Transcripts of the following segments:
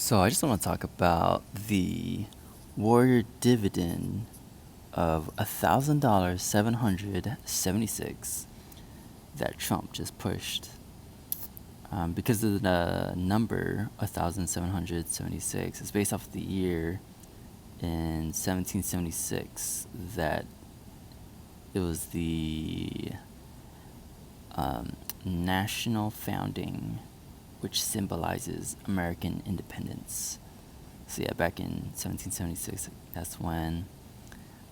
So I just want to talk about the Warrior Dividend of $1,000,776 that Trump just pushed. Because of the number 1,776, it's based off the year in 1776 that it was the national founding, which symbolizes American independence. So yeah, back in 1776, that's when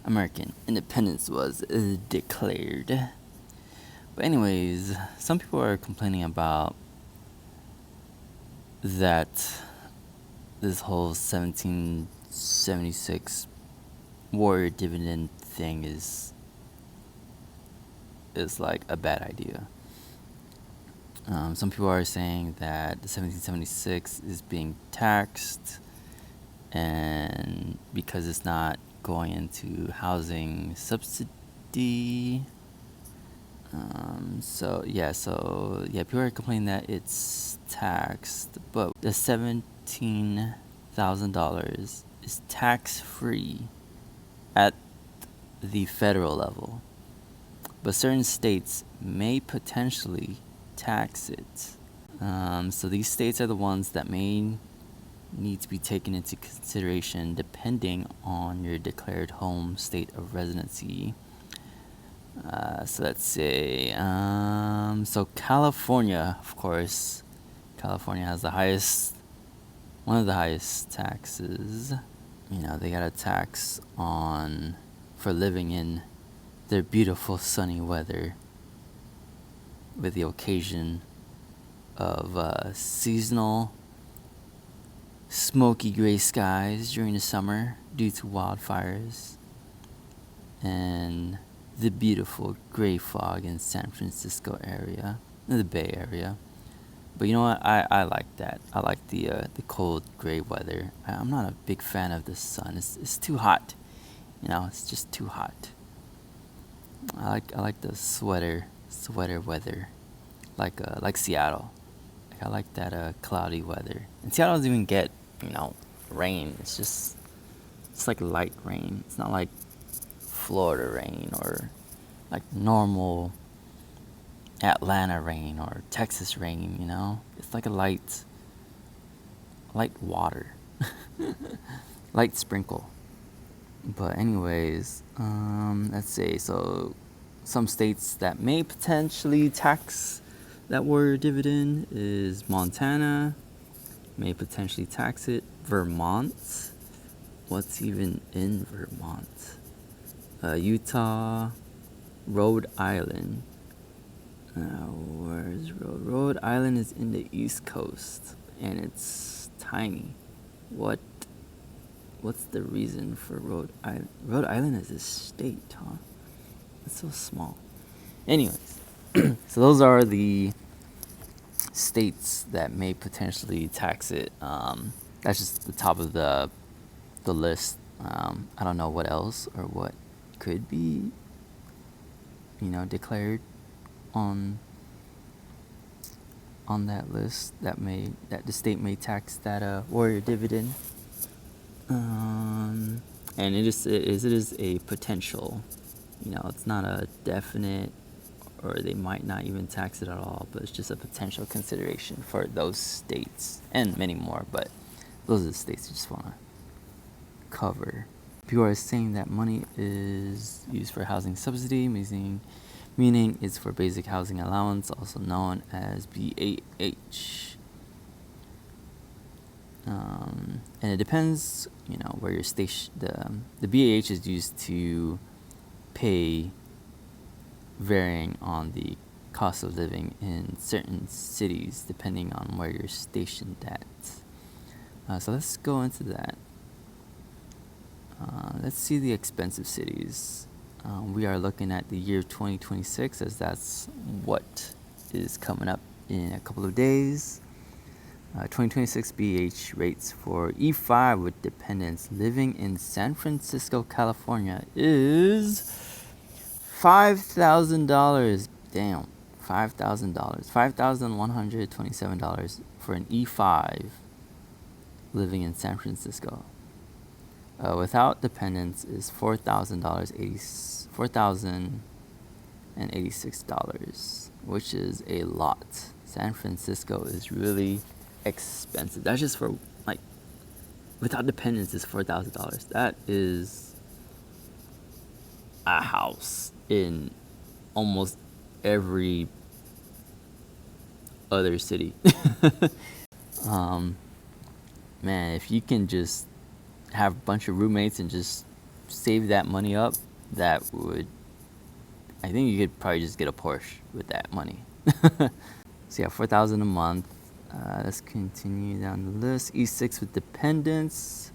American independence was declared. But anyways, some people are complaining about that this whole 1776 Warrior Dividend thing is like a bad idea. Some people are saying that the 1776 is being taxed, and because it's not going into housing subsidy. So people are complaining that it's taxed, but the $17,000 is tax free at the federal level, but certain states may potentially tax it. So these states are the ones that may need to be taken into consideration depending on your declared home state of residency. So let's say, so California, of course, California has one of the highest taxes. They got a tax for living in their beautiful sunny weather, with the occasion of seasonal smoky gray skies during the summer due to wildfires, and the beautiful gray fog in San Francisco area, the Bay Area. But you know what? I like that. I like the cold gray weather. I'm not a big fan of the sun. It's too hot. It's just too hot. I like the sweater weather, like Seattle. I like that cloudy weather. And Seattle doesn't even get rain. It's like light rain. It's not like Florida rain or like normal Atlanta rain or Texas rain. It's like a light water, light sprinkle. But anyways, let's see. So some states that may potentially tax that Warrior Dividend is Montana, may potentially tax it. Vermont. What's even in Vermont? Utah, Rhode Island. Where's Rhode Island is in the East Coast, and it's tiny. What's the reason for Rhode Island? Rhode Island is a state, huh? It's so small. Anyways, so those are the states that may potentially tax it. That's just the top of the list. I don't know what else or what could be, declared on that list that the state may tax that Warrior Dividend. And it is a potential. It's not a definite, or they might not even tax it at all, but it's just a potential consideration for those states and many more. But those are the states you just want to cover. People are saying that money is used for housing subsidy, meaning it's for basic housing allowance, also known as BAH. And it depends, where your station. The BAH is used to pay varying on the cost of living in certain cities, depending on where you're stationed at. So let's go into that. Let's see the expensive cities. We are looking at the year 2026, as that's what is coming up in a couple of days. 2026 BH rates for E5 with dependents living in San Francisco, California is $5,000. Damn, $5,000. $5,127 for an E5. living in San Francisco. Without dependents is $4,086, which is a lot. San Francisco is really expensive. That's just for like without dependents is $4,000. That is a house in almost every other city. Man, if you can just have a bunch of roommates and just save that money up, that would, I think you could probably just get a Porsche with that money. So yeah, $4,000 a month. Let's continue down the list. E6 with dependents,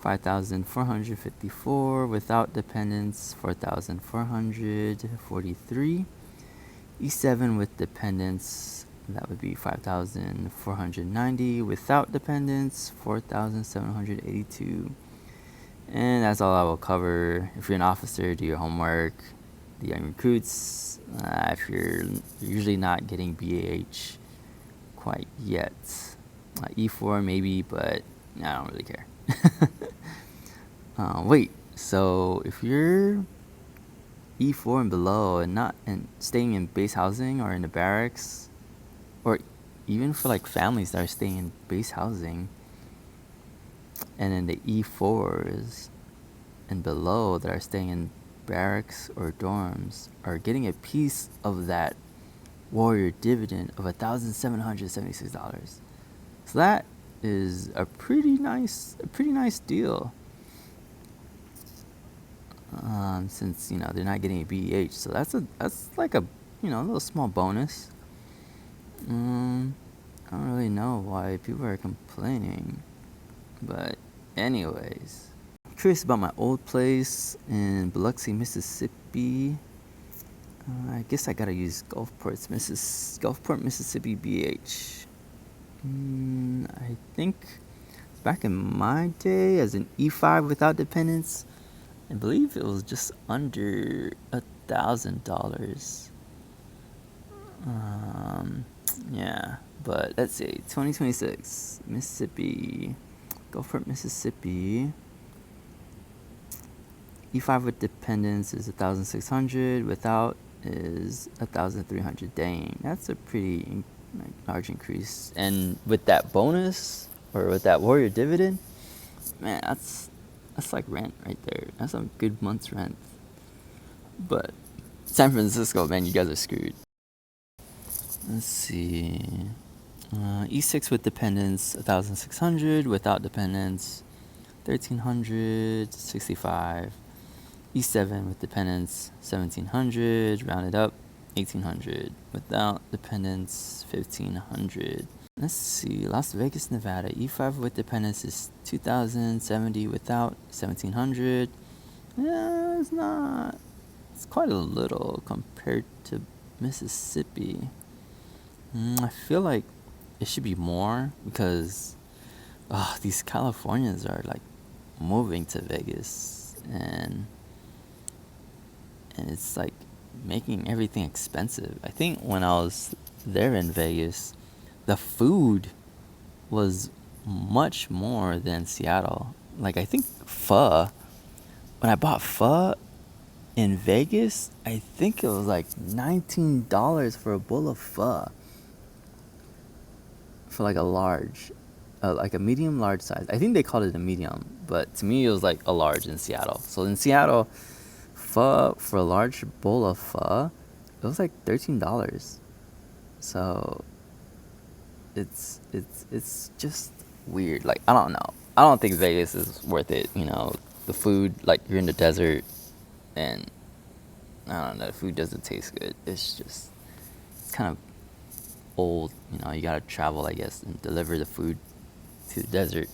5,454. Without dependents, 4,443. E7 with dependents, that would be 5,490. Without dependents, 4,782. And that's all I will cover. If you're an officer, do your homework. The young recruits, if you're usually not getting BAH quite yet. E4 maybe, but I don't really care. Wait, so if you're E4 and below and staying in base housing or in the barracks, or even for like families that are staying in base housing, and then the E4s and below that are staying in barracks or dorms are getting a piece of that Warrior Dividend of $1,776. So that is a pretty nice deal. Since they're not getting a BEH, so that's like a little small bonus. I don't really know why people are complaining, but anyways, I'm curious about my old place in Biloxi, Mississippi. I guess I gotta use Gulfport, Mississippi BH. I think back in my day as an E5 without dependents, I believe it was just under $1,000. Yeah, but let's see, 2026, Mississippi, Gulfport, Mississippi. E5 with dependents is 1,600. Without is 1,300. Dang, that's a pretty large increase. And with that bonus or with that Warrior Dividend, man, that's like rent right there. That's a good month's rent. But San Francisco, man, you guys are screwed. Let's see. E6 with dependents, 1,600. Without dependents, 1,365. E7 with dependents, 1,700. Rounded up, 1,800. Without dependents, 1,500. Let's see. Las Vegas, Nevada. E5 with dependents is 2,070. Without, 1,700. Yeah, it's not. It's quite a little compared to Mississippi. I feel like it should be more because these Californians are like moving to Vegas and it's like making everything expensive. I think when I was there in Vegas, the food was much more than Seattle. Like I think pho, when I bought pho in Vegas, I think it was like $19 for a bowl of pho. For like a large, like a medium large size. I think they called it a medium, but to me it was like a large in Seattle. So in Seattle, pho for a large bowl of pho, it was like $13. So it's just weird. Like I don't know. I don't think Vegas is worth it. The food, like you're in the desert, and I don't know. The food doesn't taste good. It's kind of old. You gotta travel, I guess, and deliver the food to the desert.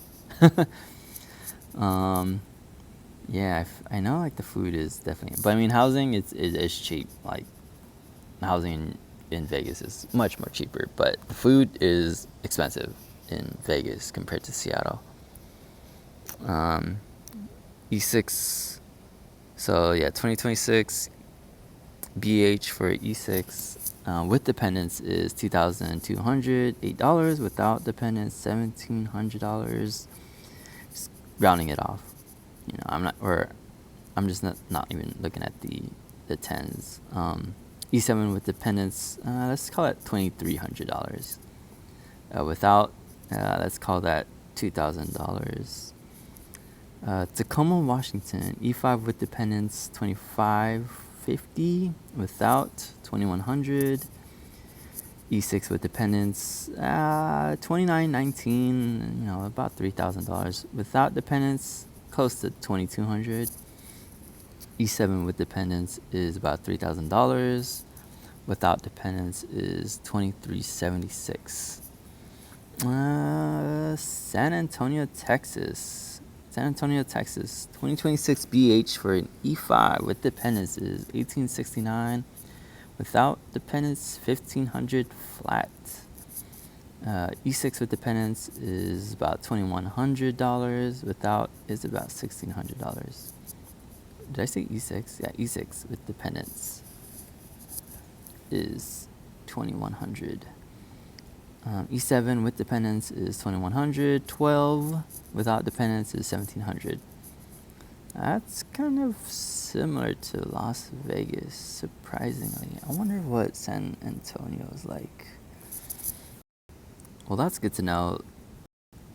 Yeah, I know like the food is definitely, but I mean housing is cheap. Like housing in Vegas is much more cheaper, but the food is expensive in Vegas compared to Seattle. E6, so yeah, 2026 BH for E6 With dependents is $2,208. Without dependents, $1,700. Just rounding it off. I'm just not even looking at the tens. E7 with dependents, let's call it $2,300. Without, let's call that $2,000. Tacoma, Washington, E5 with dependents, $2,550. Without, $2,100. E6 with dependents, $2,919. About $3,000. Without dependents, close to $2,200. E7 with dependents is about $3,000. Without dependents is $2,376. San Antonio, Texas. 2026 BH for an E5 with dependents is $1,869. Without dependents, $1,500 flat. E6 with dependents is about $2,100. Without is about $1,600. Did I say E6? Yeah, E6 with dependents is $2,100. E7 with dependents is $2,100. 12 without dependents is $1,700. That's kind of similar to Las Vegas, surprisingly. I wonder what San Antonio is like. Well, that's good to know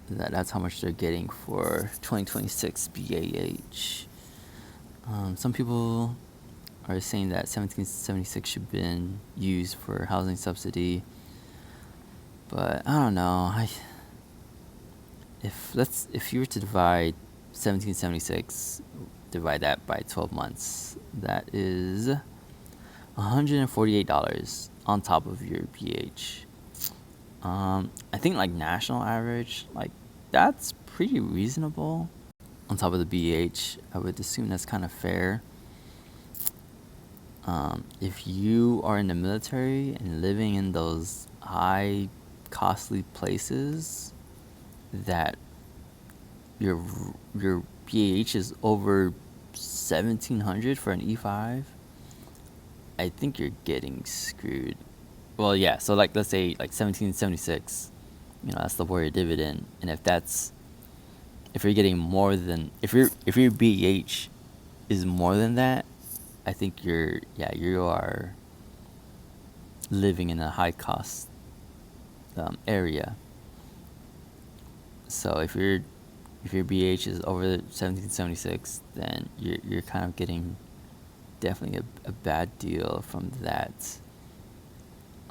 that that's how much they're getting for 2026 BAH. Some people are saying that 1776 should have been used for housing subsidy, but I don't know. If you were to divide 1776, divide that by 12 months, that is $148 on top of your BH. I think like national average, like that's pretty reasonable. On top of the BH, I would assume that's kind of fair. If you are in the military and living in those high, costly places that your BH is over 1,700 for an E5, I think you're getting screwed. Well, yeah. So like, let's say like 1776, that's the Warrior Dividend, and if you're getting more than if your BH is more than that, I think you are living in a high cost area. So if your BH is over 1776, then you're kind of getting definitely a bad deal from that.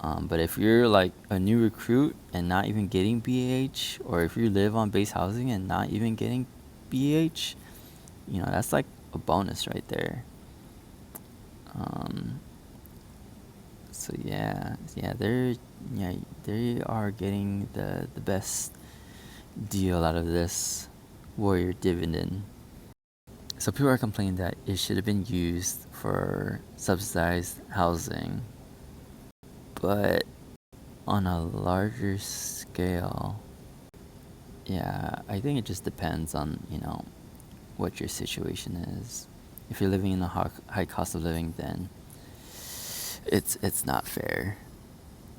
But if you're like a new recruit and not even getting BH, or if you live on base housing and not even getting BH, that's like a bonus right there. So they are getting the best deal out of this Warrior Dividend. So people are complaining that it should have been used for subsidized housing, but on a larger scale, I think it just depends on what your situation is. If you're living in a high cost of living, then it's not fair.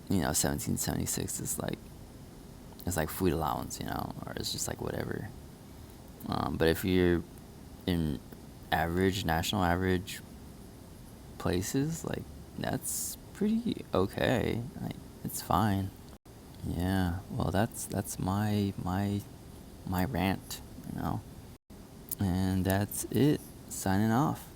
1776 is like, it's like food allowance, or it's just like whatever. But if you're in national average places, like that's pretty okay. Like it's fine. Yeah. Well, that's my rant, and that's it. Signing off.